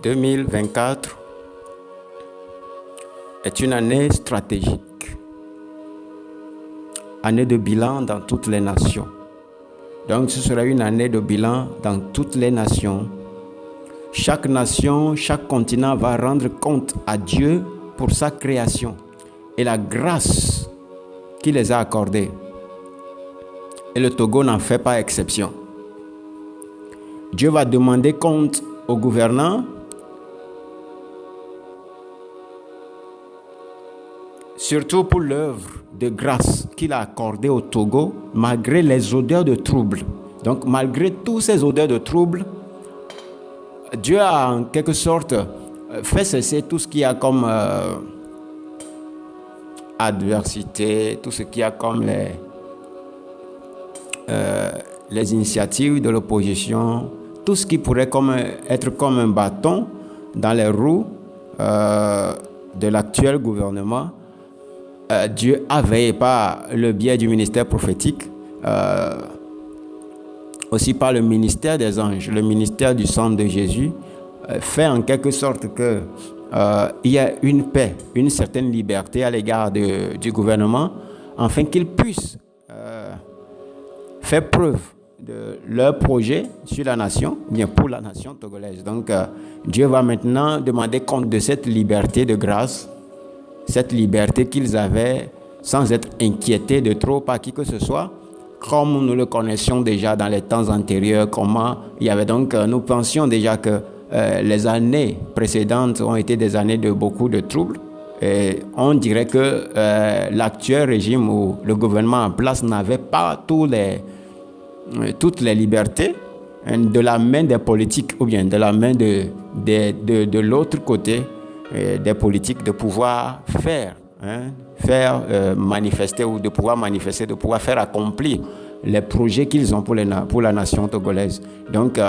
2024 est une année stratégique, année de bilan dans toutes les nations. Donc ce sera une année de bilan dans toutes les nations. Chaque nation, chaque continent va rendre compte à Dieu pour sa création et la grâce qu'il les a accordées. Et le Togo n'en fait pas exception. Dieu va demander compte aux gouvernants, surtout pour l'œuvre de grâce qu'il a accordée au Togo, malgré les odeurs de trouble. Donc, malgré toutes ces odeurs de trouble, Dieu a en quelque sorte fait cesser tout ce qu'il y a comme adversité, tout ce qu'il y a comme les initiatives de l'opposition, tout ce qui pourrait être comme un bâton dans les roues de l'actuel gouvernement. Dieu a veillé par le biais du ministère prophétique, aussi par le ministère des anges, le ministère du sang de Jésus, fait en quelque sorte que il y a une paix, une certaine liberté à l'égard du gouvernement, afin qu'ils puissent faire preuve de leur projet sur la nation, bien pour la nation togolaise. Donc Dieu va maintenant demander compte de cette liberté de grâce, cette liberté qu'ils avaient sans être inquiétés de trop par qui que ce soit, comme nous le connaissions déjà dans les temps antérieurs, comment il y avait donc, nous pensions déjà que les années précédentes ont été des années de beaucoup de troubles. Et on dirait que l'actuel régime ou le gouvernement en place n'avait pas toutes les libertés de la main des politiques ou bien de la main de l'autre côté des politiques de pouvoir faire manifester ou de pouvoir manifester, de pouvoir faire accomplir les projets qu'ils ont pour la nation togolaise. Donc,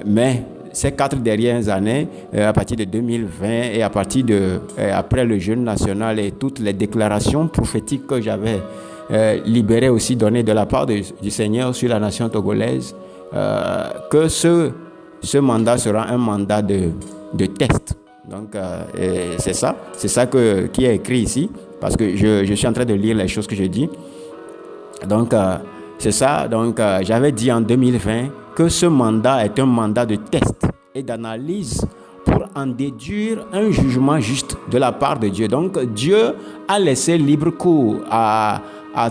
mais ces 4 dernières années, à partir de 2020 et à partir après le jeûne national et toutes les déclarations prophétiques que j'avais libérées aussi, données de la part du Seigneur sur la nation togolaise, que ce mandat sera un mandat de test. Donc, c'est ça qui est écrit ici, parce que je suis en train de lire les choses que je dis. Donc, c'est ça. Donc, j'avais dit en 2020 que ce mandat est un mandat de test et d'analyse pour en déduire un jugement juste de la part de Dieu. Donc, Dieu a laissé libre cours à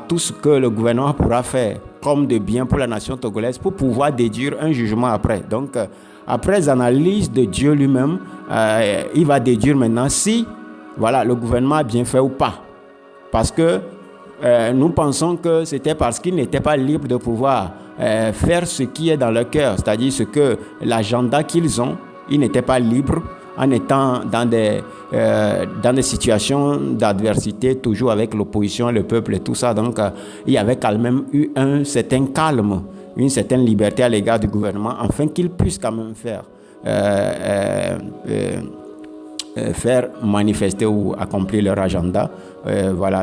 tout ce que le gouvernement pourra faire comme de bien pour la nation togolaise pour pouvoir déduire un jugement après. Donc, après analyse de Dieu lui-même, il va déduire maintenant si le gouvernement a bien fait ou pas. Parce que nous pensons que c'était parce qu'ils n'étaient pas libres de pouvoir faire ce qui est dans leur cœur, c'est-à-dire ce que l'agenda qu'ils ont, ils n'étaient pas libres en étant dans des situations d'adversité, toujours avec l'opposition, le peuple et tout ça. Donc, il y avait quand même eu un certain calme, une certaine liberté à l'égard du gouvernement, afin qu'ils puissent quand même faire manifester ou accomplir leur agenda.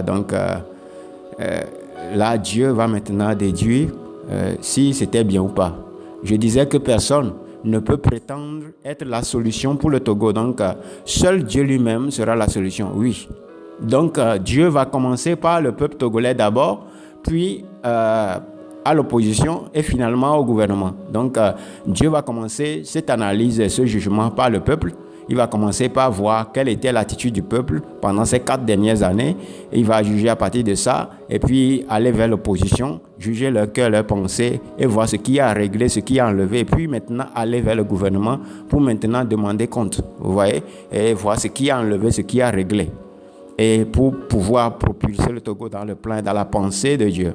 Donc là, Dieu va maintenant déduire si c'était bien ou pas. Je disais que personne ne peut prétendre être la solution pour le Togo. Donc, seul Dieu lui-même sera la solution, oui. Donc, Dieu va commencer par le peuple togolais d'abord, puis à l'opposition et finalement au gouvernement. Donc, Dieu va commencer cette analyse et ce jugement par le peuple. Il va commencer par voir quelle était l'attitude du peuple pendant ces 4 dernières années. Il va juger à partir de ça et puis aller vers l'opposition, juger leur cœur, leur pensée et voir ce qui a réglé, ce qui a enlevé. Et puis maintenant aller vers le gouvernement pour maintenant demander compte. Vous voyez? Et voir ce qui a enlevé, ce qui a réglé. Et pour pouvoir propulser le Togo dans le plan, dans la pensée de Dieu.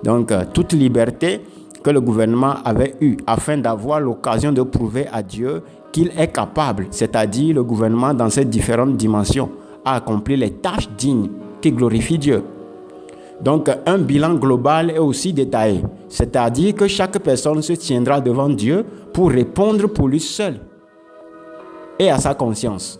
Donc, toute liberté que le gouvernement avait eue afin d'avoir l'occasion de prouver à Dieu qu'il est capable, c'est-à-dire le gouvernement dans ces différentes dimensions, à accomplir les tâches dignes qui glorifient Dieu. Donc, un bilan global est aussi détaillé, c'est-à-dire que chaque personne se tiendra devant Dieu pour répondre pour lui seul et à sa conscience.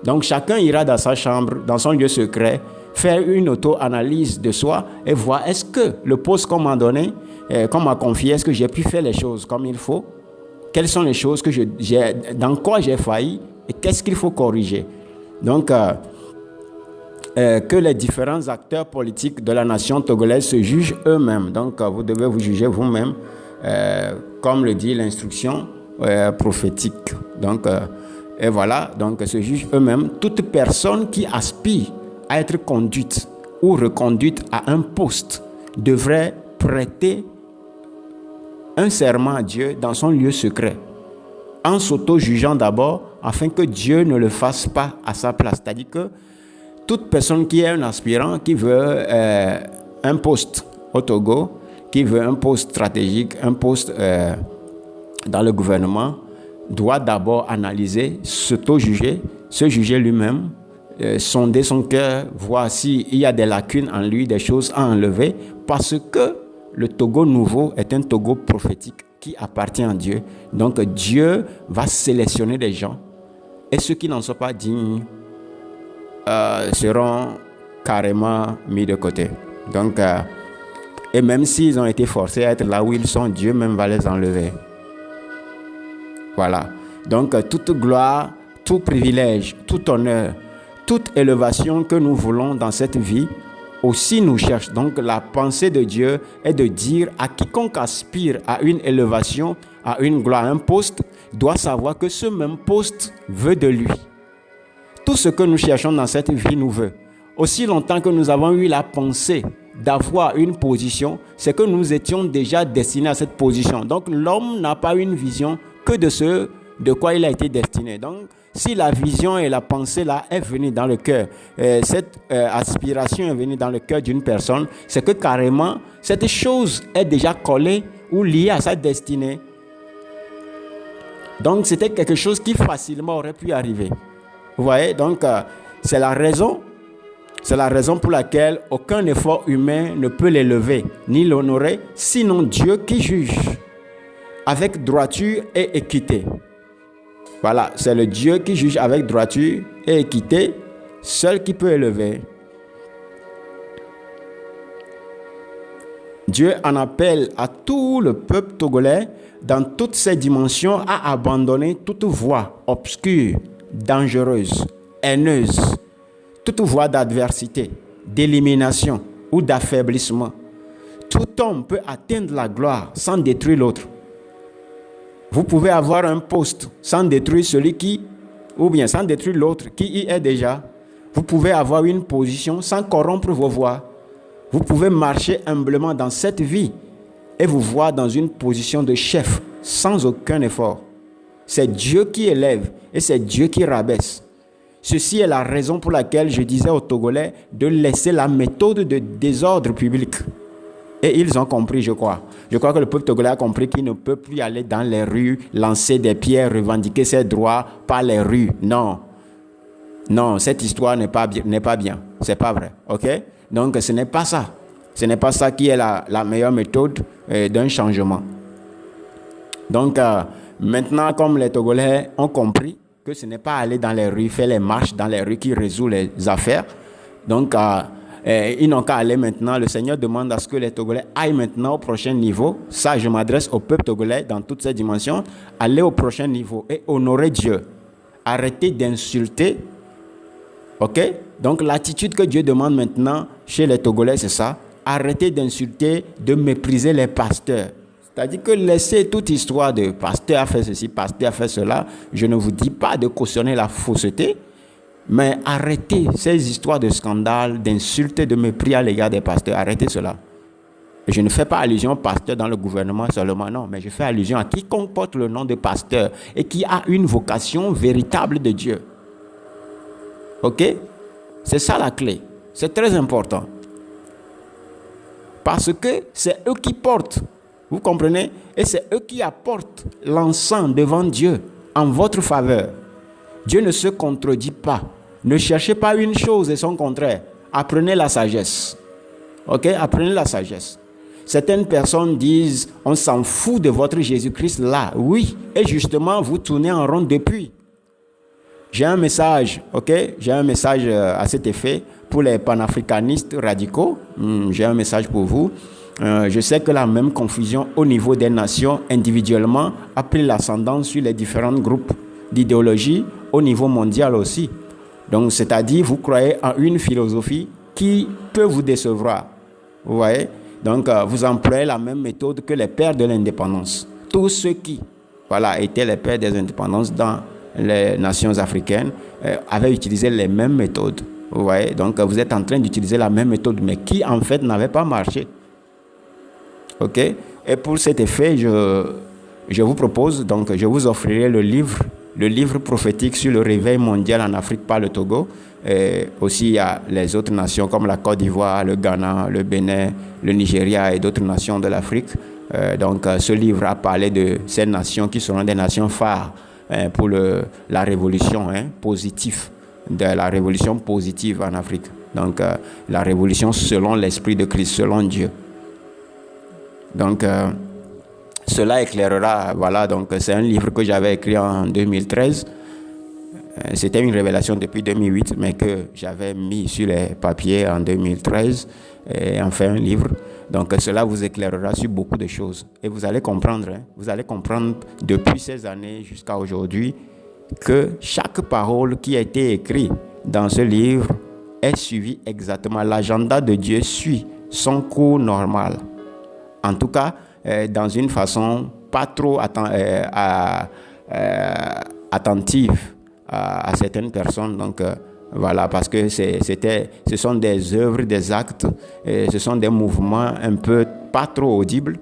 Donc, chacun ira dans sa chambre, dans son lieu secret, faire une auto-analyse de soi et voir est-ce que le poste qu'on m'a donné, qu'on m'a confié, est-ce que j'ai pu faire les choses comme il faut? quelles sont les choses dans quoi j'ai failli et qu'est-ce qu'il faut corriger. Donc, que les différents acteurs politiques de la nation togolaise se jugent eux-mêmes. Donc, vous devez vous juger vous-même, comme le dit l'instruction prophétique. Donc, et voilà, donc se jugent eux-mêmes. Toute personne qui aspire à être conduite ou reconduite à un poste devrait prêter un serment à Dieu dans son lieu secret, en s'auto-jugeant d'abord, afin que Dieu ne le fasse pas à sa place. C'est-à-dire que toute personne qui est un aspirant, qui veut un poste au Togo, qui veut un poste stratégique, un poste dans le gouvernement, doit d'abord analyser, s'auto-juger, se juger lui-même, sonder son cœur, voir s'il y a des lacunes en lui, des choses à enlever, parce que le Togo nouveau est un Togo prophétique qui appartient à Dieu. Donc Dieu va sélectionner des gens, et ceux qui n'en sont pas dignes seront carrément mis de côté. Donc, et même s'ils ont été forcés à être là où ils sont, Dieu même va les enlever. Voilà. Donc, toute gloire, tout privilège, tout honneur, toute élévation que nous voulons dans cette vie, aussi nous cherche. Donc, la pensée de Dieu est de dire à quiconque aspire à une élévation, à une gloire, à un poste, doit savoir que ce même poste veut de lui. Tout ce que nous cherchons dans cette vie nous veut. Aussi longtemps que nous avons eu la pensée d'avoir une position, c'est que nous étions déjà destinés à cette position. Donc l'homme n'a pas une vision que de ce de quoi il a été destiné. Donc si la vision et la pensée là est venue dans le cœur, cette aspiration est venue dans le cœur d'une personne, c'est que carrément cette chose est déjà collée ou liée à sa destinée. Donc c'était quelque chose qui facilement aurait pu arriver. Vous voyez, donc c'est la raison pour laquelle aucun effort humain ne peut l'élever ni l'honorer, sinon Dieu qui juge avec droiture et équité. Voilà, c'est le Dieu qui juge avec droiture et équité, seul qui peut élever. Dieu en appelle à tout le peuple togolais dans toutes ses dimensions à abandonner toute voie obscure, dangereuse, haineuse, toute voie d'adversité, d'élimination ou d'affaiblissement. Tout homme peut atteindre la gloire sans détruire l'autre. Vous pouvez avoir un poste sans détruire sans détruire l'autre qui y est déjà. Vous pouvez avoir une position sans corrompre vos voies. Vous pouvez marcher humblement dans cette vie et vous voir dans une position de chef sans aucun effort. C'est Dieu qui élève et c'est Dieu qui rabaisse. Ceci est la raison pour laquelle je disais aux Togolais de laisser la méthode de désordre public. Et ils ont compris, je crois. Je crois que le peuple togolais a compris qu'il ne peut plus aller dans les rues, lancer des pierres, revendiquer ses droits par les rues. Non. Non, cette histoire n'est pas bien. C'est pas vrai. OK? Donc, ce n'est pas ça. Ce n'est pas ça qui est la meilleure méthode d'un changement. Donc, maintenant, comme les Togolais ont compris que ce n'est pas aller dans les rues, faire les marches dans les rues qui résout les affaires. Donc, ils n'ont qu'à aller maintenant. Le Seigneur demande à ce que les Togolais aillent maintenant au prochain niveau. Ça, je m'adresse au peuple togolais dans toutes ces dimensions. Aller au prochain niveau et honorer Dieu. Arrêtez d'insulter. OK? Donc, l'attitude que Dieu demande maintenant chez les Togolais, c'est ça. Arrêtez d'insulter, de mépriser les pasteurs. C'est-à-dire que laissez toute histoire de pasteur a fait ceci, pasteur a fait cela. Je ne vous dis pas de cautionner la fausseté, mais arrêtez ces histoires de scandale, d'insultes, de mépris à l'égard des pasteurs. Arrêtez cela. Et je ne fais pas allusion au pasteur dans le gouvernement seulement, non, mais je fais allusion à quiconque porte le nom de pasteur et qui a une vocation véritable de Dieu. OK? C'est ça la clé. C'est très important. Parce que c'est eux qui portent. Vous comprenez? Et c'est eux qui apportent l'encens devant Dieu en votre faveur. Dieu ne se contredit pas. Ne cherchez pas une chose et son contraire. Apprenez la sagesse. Ok? Apprenez la sagesse. Certaines personnes disent, on s'en fout de votre Jésus-Christ là. Oui, et justement, vous tournez en rond depuis. J'ai un message, ok? J'ai un message à cet effet pour les panafricanistes radicaux. J'ai un message pour vous. Je sais que la même confusion au niveau des nations individuellement a pris l'ascendant sur les différents groupes d'idéologie au niveau mondial aussi. Donc, c'est-à-dire, vous croyez en une philosophie qui peut vous décevoir. Vous voyez? Donc, vous employez la même méthode que les pères de l'indépendance. Tous ceux qui étaient les pères des indépendances dans les nations africaines avaient utilisé les mêmes méthodes. Vous voyez? Donc, vous êtes en train d'utiliser la même méthode, mais qui, en fait, n'avait pas marché. OK? Et pour cet effet, je vous propose, donc, je vous offrirai le livre prophétique sur le réveil mondial en Afrique par le Togo. Et aussi, il y a les autres nations comme la Côte d'Ivoire, le Ghana, le Bénin, le Nigeria et d'autres nations de l'Afrique. Donc, ce livre a parlé de ces nations qui seront des nations phares pour la révolution positive, de la révolution positive en Afrique. Donc, la révolution selon l'Esprit de Christ, selon Dieu. Donc, cela éclairera, donc c'est un livre que j'avais écrit en 2013. C'était une révélation depuis 2008, mais que j'avais mis sur les papiers en 2013 et en fait un livre. Donc, cela vous éclairera sur beaucoup de choses. Et vous allez comprendre depuis ces années jusqu'à aujourd'hui que chaque parole qui a été écrite dans ce livre est suivie exactement. L'agenda de Dieu suit son cours normal. En tout cas, dans une façon pas trop attentive à certaines personnes. Donc, parce que ce sont des œuvres, des actes, ce sont des mouvements un peu pas trop audibles,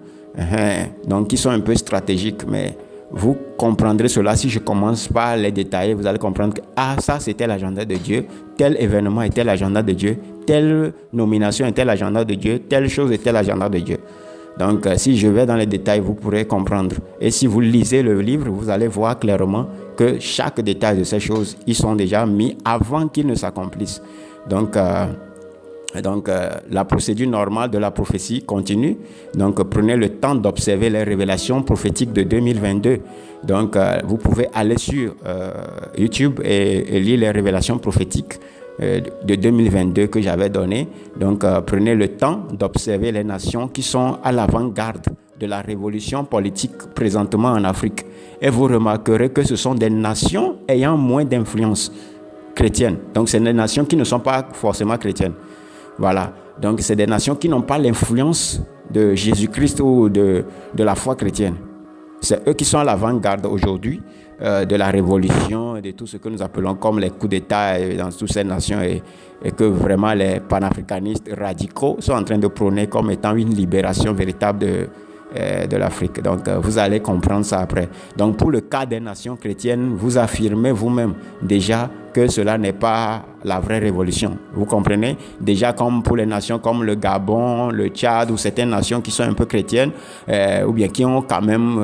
donc qui sont un peu stratégiques. Mais vous comprendrez cela si je commence par les détailler. Vous allez comprendre que ça c'était l'agenda de Dieu, tel événement était l'agenda de Dieu, telle nomination était l'agenda de Dieu, telle chose était l'agenda de Dieu. Donc, si je vais dans les détails, vous pourrez comprendre. Et si vous lisez le livre, vous allez voir clairement que chaque détail de ces choses, ils sont déjà mis avant qu'ils ne s'accomplissent. Donc, la procédure normale de la prophétie continue. Donc, prenez le temps d'observer les révélations prophétiques de 2022. Donc, vous pouvez aller sur YouTube et lire les révélations prophétiques de 2022 que j'avais donné. Donc, prenez le temps d'observer les nations qui sont à l'avant-garde de la révolution politique présentement en Afrique. Et vous remarquerez que ce sont des nations ayant moins d'influence chrétienne. Donc, c'est des nations qui ne sont pas forcément chrétiennes. Voilà. Donc, c'est des nations qui n'ont pas l'influence de Jésus-Christ ou de la foi chrétienne. C'est eux qui sont à l'avant-garde aujourd'hui de la révolution, de tout ce que nous appelons comme les coups d'État dans toutes ces nations et que vraiment les panafricanistes radicaux sont en train de prôner comme étant une libération véritable de l'Afrique. Donc, vous allez comprendre ça après. Donc, pour le cas des nations chrétiennes, vous affirmez vous-même déjà que cela n'est pas la vraie révolution. Vous comprenez? Déjà, comme pour les nations comme le Gabon, le Tchad ou certaines nations qui sont un peu chrétiennes ou bien qui ont quand même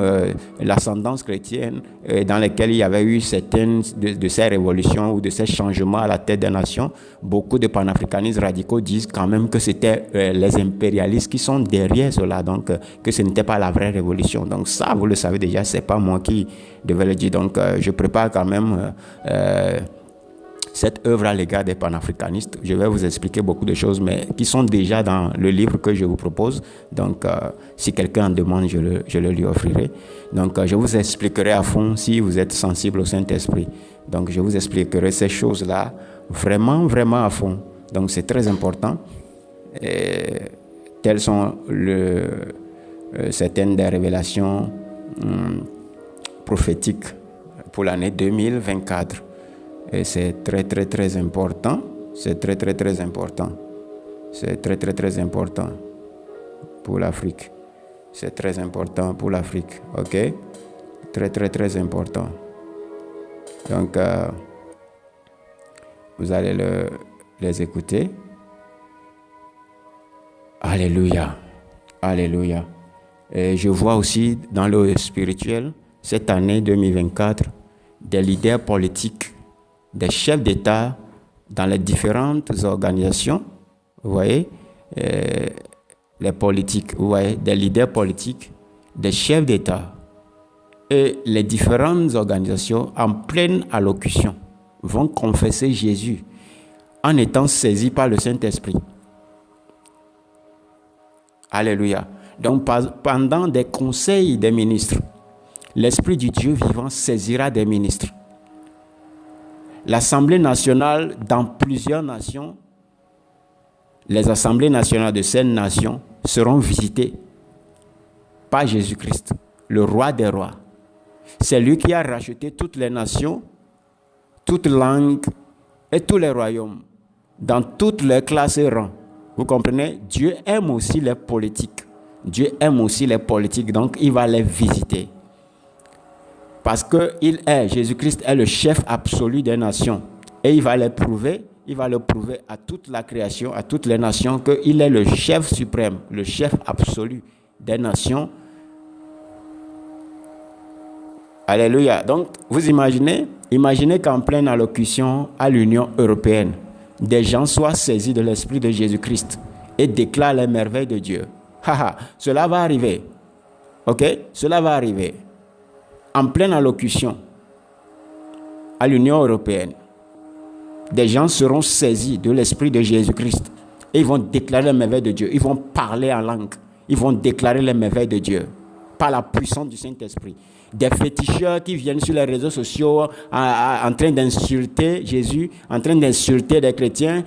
l'ascendance chrétienne dans lesquelles il y avait eu certaines de ces révolutions ou de ces changements à la tête des nations, beaucoup de panafricanistes radicaux disent quand même que c'était les impérialistes qui sont derrière cela, donc que ce n'était pas la vraie révolution. Donc ça, vous le savez déjà, c'est pas moi qui devais le dire. Donc je prépare quand même cette œuvre à l'égard des panafricanistes. Je vais vous expliquer beaucoup de choses, mais qui sont déjà dans le livre que je vous propose. Donc, si quelqu'un en demande, je le lui offrirai. Donc, je vous expliquerai à fond si vous êtes sensible au Saint-Esprit. Donc, je vous expliquerai ces choses-là vraiment, vraiment à fond. Donc, c'est très important. Et telles sont certaines des révélations prophétiques pour l'année 2024. Et c'est très, très, très important. C'est très, très, très important. C'est très, très, très important pour l'Afrique. C'est très important pour l'Afrique. OK? Très, très, très important. Donc, vous allez les écouter. Alléluia. Alléluia. Et je vois aussi dans le spirituel, cette année 2024, des leaders politiques, des chefs d'État dans les différentes organisations, vous voyez, les politiques, vous voyez, des leaders politiques, des chefs d'État et les différentes organisations en pleine allocution vont confesser Jésus en étant saisis par le Saint-Esprit. Alléluia. Donc, pendant des conseils des ministres, l'Esprit du Dieu vivant saisira des ministres. L'Assemblée nationale dans plusieurs nations, les assemblées nationales de ces nations seront visitées par Jésus-Christ, le roi des rois. C'est lui qui a racheté toutes les nations, toutes langues et tous les royaumes, dans toutes les classes et rangs. Vous comprenez? Dieu aime aussi les politiques. Dieu aime aussi les politiques, donc il va les visiter. Parce que Jésus-Christ est le chef absolu des nations. Et il va le prouver à toute la création, à toutes les nations, qu'il est le chef suprême, le chef absolu des nations. Alléluia. Donc, vous imaginez qu'en pleine allocution à l'Union européenne, des gens soient saisis de l'Esprit de Jésus-Christ et déclarent les merveilles de Dieu. Cela va arriver. Ok? Cela va arriver. En pleine allocution à l'Union européenne, des gens seront saisis de l'Esprit de Jésus-Christ et ils vont déclarer les merveilles de Dieu. Ils vont parler en langue. Ils vont déclarer les merveilles de Dieu par la puissance du Saint-Esprit. Des féticheurs qui viennent sur les réseaux sociaux en train d'insulter Jésus, en train d'insulter les chrétiens,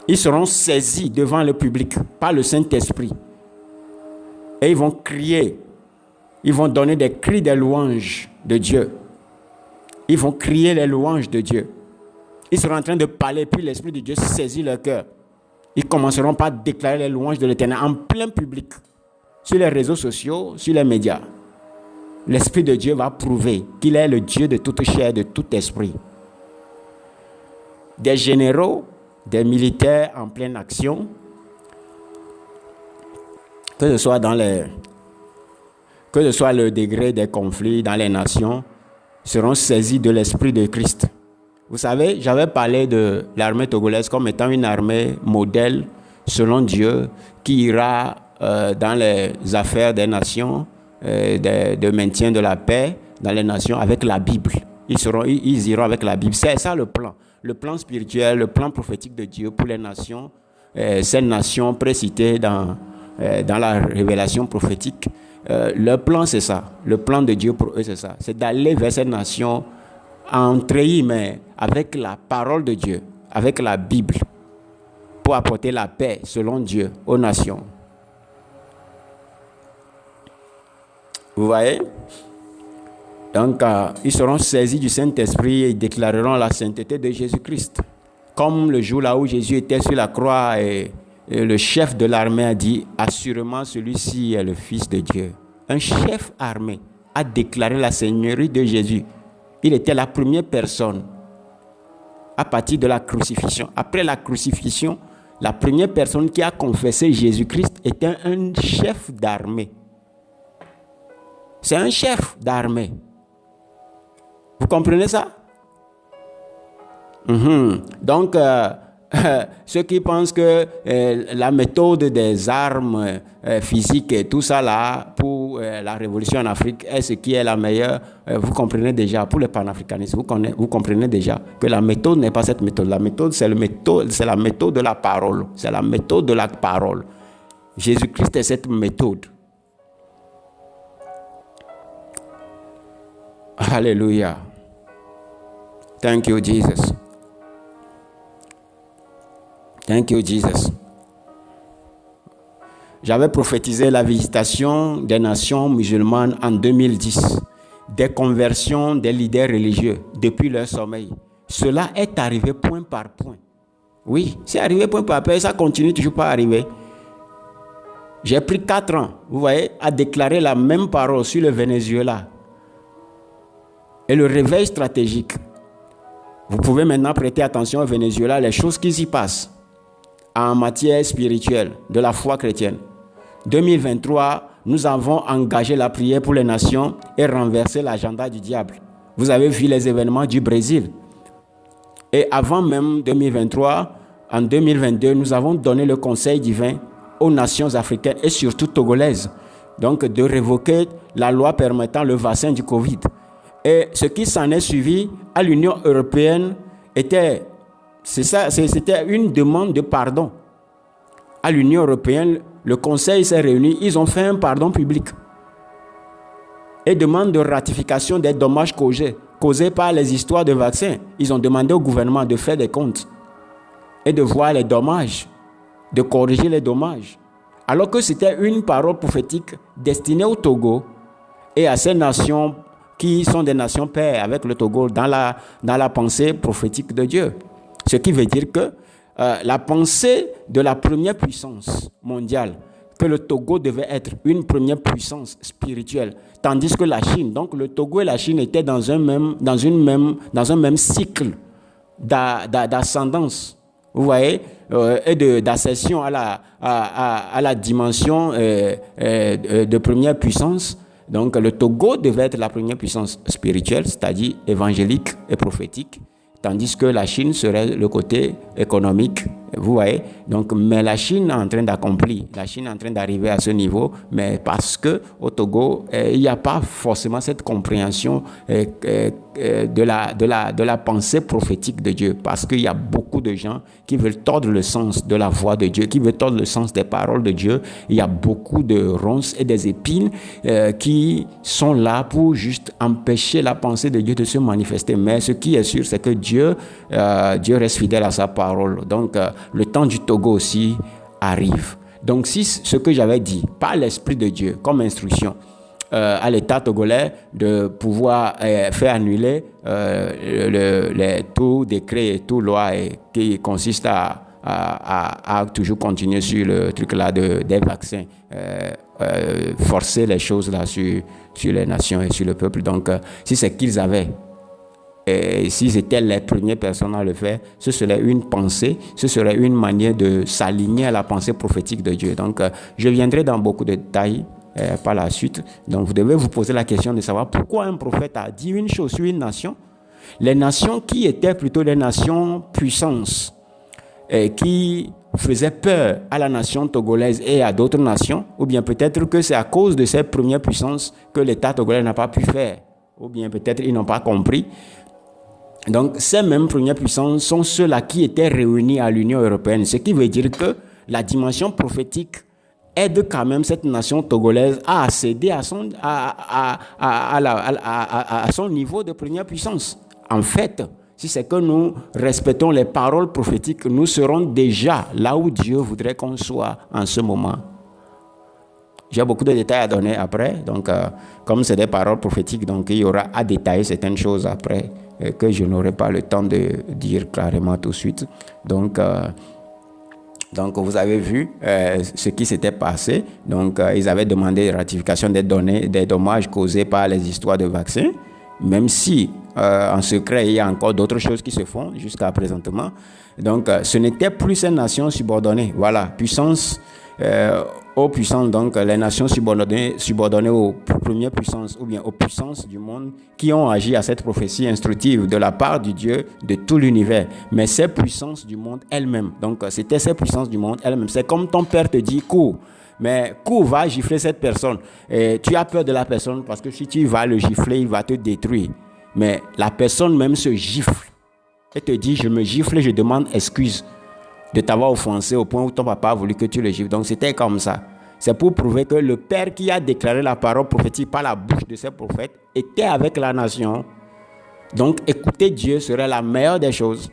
ils seront saisis devant le public par le Saint-Esprit. Et ils vont crier, ils vont donner des cris de louanges de Dieu. Ils vont crier les louanges de Dieu. Ils seront en train de parler, puis l'Esprit de Dieu saisit leur cœur. Ils commenceront par déclarer les louanges de l'Éternel en plein public, sur les réseaux sociaux, sur les médias. L'Esprit de Dieu va prouver qu'il est le Dieu de toute chair, de tout esprit. Des généraux, des militaires en pleine action, que ce soit le degré des conflits dans les nations, seront saisis de l'Esprit de Christ. Vous savez, j'avais parlé de l'armée togolaise comme étant une armée modèle, selon Dieu, qui ira dans les affaires des nations, de maintien de la paix dans les nations avec la Bible. Ils iront avec la Bible. C'est ça le plan spirituel, le plan prophétique de Dieu pour les nations, ces nations précitées dans la révélation prophétique. Le plan, c'est ça. Le plan de Dieu pour eux, c'est ça. C'est d'aller vers ces nations en treillis, mais avec la parole de Dieu, avec la Bible, pour apporter la paix, selon Dieu, aux nations. Vous voyez? Donc, ils seront saisis du Saint-Esprit et ils déclareront la sainteté de Jésus-Christ. Comme le jour là où Jésus était sur la croix et le chef de l'armée a dit, assurément celui-ci est le Fils de Dieu. Un chef armé a déclaré la seigneurie de Jésus. Il était la première personne à partir de la crucifixion. Après la crucifixion, la première personne qui a confessé Jésus-Christ était un chef d'armée. C'est un chef d'armée. Vous comprenez ça? Donc, ceux qui pensent que la méthode des armes physiques et tout ça là pour la révolution en Afrique est ce qui est la meilleure, vous comprenez déjà, pour le panafricanisme, vous comprenez déjà que la méthode n'est pas cette méthode. La méthode, c'est la méthode de la parole. C'est la méthode de la parole. Jésus-Christ est cette méthode. Alléluia. Thank you, Jesus. Thank you, Jesus. J'avais prophétisé la visitation des nations musulmanes en 2010, des conversions des leaders religieux depuis leur sommeil. Cela est arrivé point par point. Oui, c'est arrivé point par point et ça continue toujours pas à arriver. J'ai pris 4 ans, vous voyez, à déclarer la même parole sur le Venezuela. Et le réveil stratégique. Vous pouvez maintenant prêter attention au Venezuela, les choses qui s'y passent en matière spirituelle, de la foi chrétienne. 2023, nous avons engagé la prière pour les nations et renversé l'agenda du diable. Vous avez vu les événements du Brésil. Et avant même 2023, en 2022, nous avons donné le conseil divin aux nations africaines et surtout togolaises, donc de révoquer la loi permettant le vaccin du Covid. Et ce qui s'en est suivi à l'Union européenne c'était une demande de pardon à l'Union européenne le conseil s'est réuni, ils ont fait un pardon public et demandent de ratification des dommages causés par les histoires de vaccins. Ils ont demandé au gouvernement de faire des comptes et de voir les dommages, de corriger les dommages. Alors que c'était une parole prophétique destinée au Togo et à ces nations qui sont des nations pères avec le Togo dans la pensée prophétique de Dieu. Ce qui veut dire que la pensée de la première puissance mondiale, que le Togo devait être une première puissance spirituelle, tandis que la Chine, donc le Togo et la Chine étaient dans un même cycle d'ascendance, vous voyez, et d'accession à la dimension de première puissance. Donc le Togo devait être la première puissance spirituelle, c'est-à-dire évangélique et prophétique, tandis que la Chine serait le côté économique, vous voyez. Donc, mais la Chine est en train d'accomplir, la Chine est en train d'arriver à ce niveau, mais parce que au Togo, il n'y a pas forcément cette compréhension de la pensée prophétique de Dieu, parce qu'il y a beaucoup de gens qui veulent tordre le sens de la voix de Dieu, qui veulent tordre le sens des paroles de Dieu. Il y a beaucoup de ronces et des épines qui sont là pour juste empêcher la pensée de Dieu de se manifester. Mais ce qui est sûr, c'est que Dieu reste fidèle à sa parole. Donc, le temps du Togo aussi arrive. Donc, si ce que j'avais dit, par l'Esprit de Dieu, comme instruction, à l'État togolais de pouvoir faire annuler tout décret et toute loi qui consiste à toujours continuer sur le truc là des vaccins, forcer les choses là sur les nations et sur le peuple. Donc, si c'est qu'ils avaient, et s'ils étaient les premières personnes à le faire, ce serait une pensée, ce serait une manière de s'aligner à la pensée prophétique de Dieu. Donc, je viendrai dans beaucoup de détails par la suite. Donc, vous devez vous poser la question de savoir pourquoi un prophète a dit une chose sur une nation. Les nations qui étaient plutôt des nations puissances, qui faisaient peur à la nation togolaise et à d'autres nations, ou bien peut-être que c'est à cause de ces premières puissances que l'État togolais n'a pas pu faire, ou bien peut-être ils n'ont pas compris. Donc, ces mêmes premières puissances sont ceux-là qui étaient réunis à l'Union européenne, ce qui veut dire que la dimension prophétique aide quand même cette nation togolaise à accéder à son niveau de première puissance. En fait, si c'est que nous respectons les paroles prophétiques, nous serons déjà là où Dieu voudrait qu'on soit en ce moment. J'ai beaucoup de détails à donner après, donc comme c'est des paroles prophétiques, donc il y aura à détailler certaines choses après que je n'aurai pas le temps de dire clairement tout de suite. Donc vous avez vu ce qui s'était passé. Donc ils avaient demandé ratification des dommages causés par les histoires de vaccins, même si en secret il y a encore d'autres choses qui se font jusqu'à présentement. Donc ce n'était plus une nation subordonnée. Voilà, puissance aux puissances, donc les nations subordonnées aux premières puissances ou bien aux puissances du monde qui ont agi à cette prophétie instructive de la part du Dieu de tout l'univers. Mais ces puissances du monde elles-mêmes, donc c'était ces puissances du monde elles-mêmes. C'est comme ton père te dit, cours, mais cours, va gifler cette personne. Et tu as peur de la personne parce que si tu vas le gifler, il va te détruire. Mais la personne même se gifle et te dit, je me gifle, je demande excuse de t'avoir offensé au point où ton papa a voulu que tu le gifles. Donc c'était comme ça. C'est pour prouver que le Père qui a déclaré la parole prophétique par la bouche de ses prophètes était avec la nation. Donc écouter Dieu serait la meilleure des choses.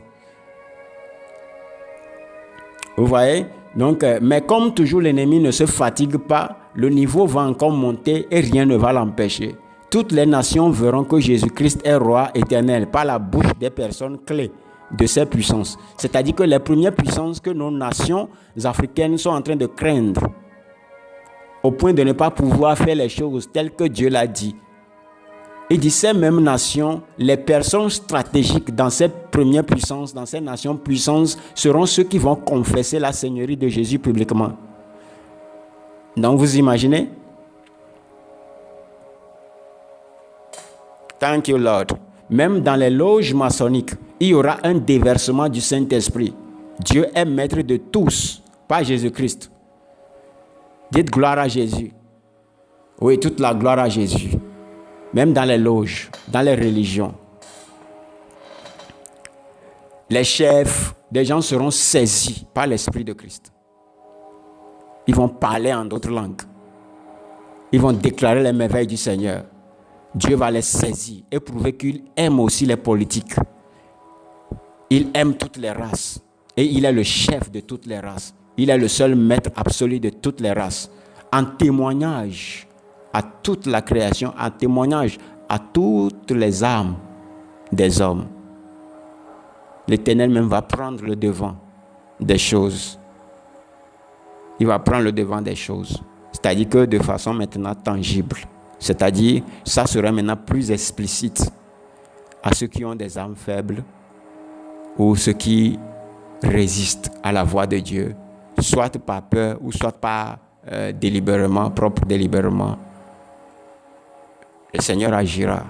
Vous voyez? Donc, mais comme toujours l'ennemi ne se fatigue pas, le niveau va encore monter et rien ne va l'empêcher. Toutes les nations verront que Jésus-Christ est roi éternel par la bouche des personnes clés de ces puissances. C'est-à-dire que les premières puissances que nos nations africaines sont en train de craindre, au point de ne pas pouvoir faire les choses telles que Dieu l'a dit. Il dit ces mêmes nations, les personnes stratégiques dans ces premières puissances, dans ces nations puissances, seront ceux qui vont confesser la seigneurie de Jésus publiquement. Donc vous imaginez? Thank you, Lord. Même dans les loges maçonniques, il y aura un déversement du Saint-Esprit. Dieu est maître de tous, pas Jésus-Christ. Dites gloire à Jésus. Oui, toute la gloire à Jésus. Même dans les loges, dans les religions. Les chefs, des gens seront saisis par l'Esprit de Christ. Ils vont parler en d'autres langues. Ils vont déclarer les merveilles du Seigneur. Dieu va les saisir et prouver qu'il aime aussi les politiques. Il aime toutes les races. Et il est le chef de toutes les races. Il est le seul maître absolu de toutes les races. En témoignage à toute la création, en témoignage à toutes les âmes des hommes. L'Éternel même va prendre le devant des choses. Il va prendre le devant des choses. C'est-à-dire que de façon maintenant tangible. C'est-à-dire, ça sera maintenant plus explicite à ceux qui ont des âmes faibles ou ceux qui résistent à la voix de Dieu, soit par peur ou soit par délibérément, propre délibérément. Le Seigneur agira.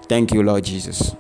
Thank you, Lord Jesus.